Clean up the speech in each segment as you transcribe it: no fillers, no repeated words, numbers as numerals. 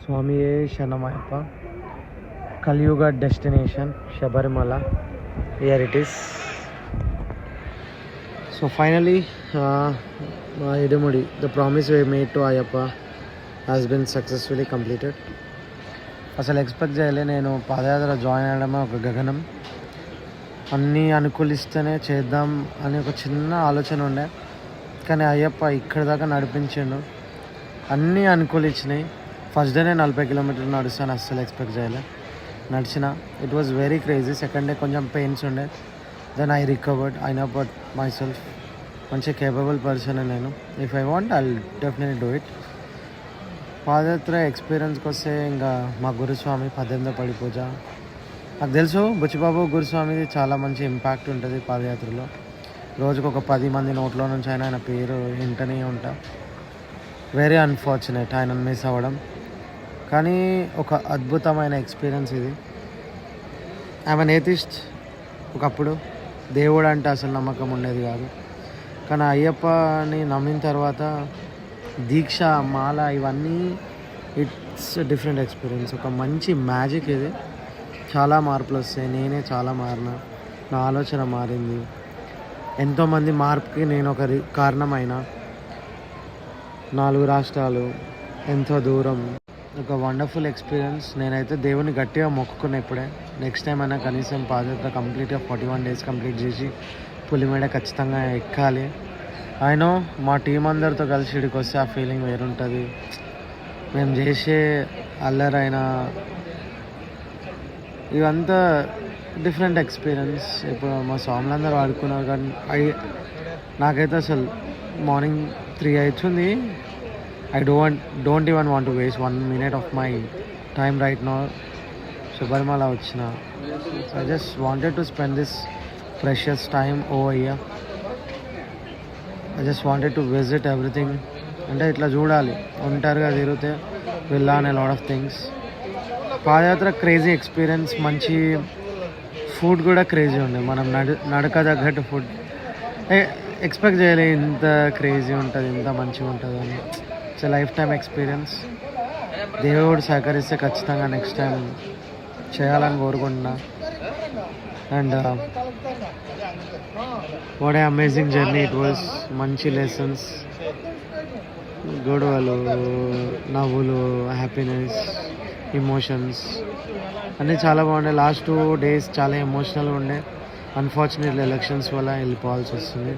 స్వామియే శరణమయ్యప్ప. కలియుగ destination Sabarimala. Here it is. So finally మా ఇడుముడి, the promise way made to Ayyappa has been successfully completed. అసలు ఎక్స్పెక్ట్ చేయలే, నేను పాదయాత్ర జాయిన్ అవ్వడమే ఒక గగనం. అన్నీ అనుకూలిస్తేనే చేద్దాం అని ఒక చిన్న ఆలోచన ఉండే, కానీ అయ్యప్ప ఇక్కడి దాకా నడిపించిండు. అన్నీ అనుకూలించినాయి. ఫస్ట్ డేనే 40 కిలోమీటర్లు నడుస్తాను, అస్సలు ఎక్స్పెక్ట్ చేయలే. నడిచిన, it was very crazy. Second day కొంచెం పెయిన్స్ ఉండే, then I recovered. I know but myself మంచి కేపబుల్ పర్సన్ నేను. If I want I definitely do it. పాదయాత్ర ఎక్స్పీరియన్స్కి వస్తే ఇంకా మా గురుస్వామి 18వ పడి పూజ. నాకు తెలుసు బుచ్చిబాబు గురుస్వామిది చాలా మంచి ఇంపాక్ట్ ఉంటుంది పాదయాత్రలో. రోజుకు ఒక 10 మంది నోట్లో నుంచి అయినా ఆయన పేరు వింటూనే ఉంటా. వెరీ అన్ఫార్చునేట్ ఆయన మిస్ అవ్వడం, కానీ ఒక అద్భుతమైన ఎక్స్పీరియన్స్ ఇది. I'm N atheist. ఒకప్పుడు దేవుడు అంటే అసలు నమ్మకం ఉండేది కాదు, కానీ అయ్యప్పని నమ్మిన తర్వాత దీక్ష, మాల, ఇవన్నీ ఇట్స్ డిఫరెంట్ ఎక్స్పీరియన్స్. ఒక మంచి మ్యాజిక్ ఇది. చాలా మార్పులు వస్తాయి. నేనే చాలా మారిన, నా ఆలోచన మారింది. ఎంతోమంది మార్పుకి నేను ఒక కారణమైన. 4 రాష్ట్రాలు, ఎంతో దూరం, ఒక వండర్ఫుల్ ఎక్స్పీరియన్స్. నేనైతే దేవుని గట్టిగా మొక్కుకున్నా ఇప్పుడే. నెక్స్ట్ టైం అయినా కనీసం పాదయాత్ర కంప్లీట్గా 41 days కంప్లీట్ చేసి పులిమేడ ఖచ్చితంగా ఎక్కాలి. అయినో మా టీం అందరితో కలిసి ఇక్కడికి వస్తే ఆ ఫీలింగ్ వేరుంటుంది. మేము చేసే అల్లరైనా ఇవంతా డిఫరెంట్ ఎక్స్పీరియన్స్. ఇప్పుడు మా స్వాములందరూ ఆడుకున్నారు, కానీ నాకైతే అసలు మార్నింగ్ 3 అవుతుంది. I don't even want to waste 1 minute of my time right now. Sabarimala వచ్చిన, I just wanted to spend this precious time over here. I just wanted to visit everything. అంటే ఇట్లా చూడాలి, ఒంటరిగా తిరిగితే వెళ్ళాలి lot of things. Padayatra crazy experience. మంచి food కూడా crazy ఉండే. మనం నడక తగ్గట్టు ఫుడ్ ఎక్స్పెక్ట్ చేయలే ఇంత క్రేజీ ఉంటుంది, ఇంత మంచిగా ఉంటుంది అని. It's life time experience. దేవుడు సహకరిస్తే ఖచ్చితంగా నెక్స్ట్ టైం చేయాలని కోరుకుంటున్నా. And what a amazing journey it was. మంచి లెసన్స్, గొడవలు, నవ్వులు, హ్యాపీనెస్, ఇమోషన్స్ అన్నీ చాలా బాగుండే. లాస్ట్ 2 days చాలా ఎమోషనల్గా ఉండే. అన్ఫార్చునేట్లీ ఎలక్షన్స్ వల్ల వెళ్ళిపోవాల్సి వస్తుంది.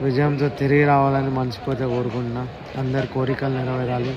విజయంతో తిరిగి రావాలని మనస్ఫూర్తిగా కోరుకుంటున్నా. అందరి కోరికలు నెరవేరాలి.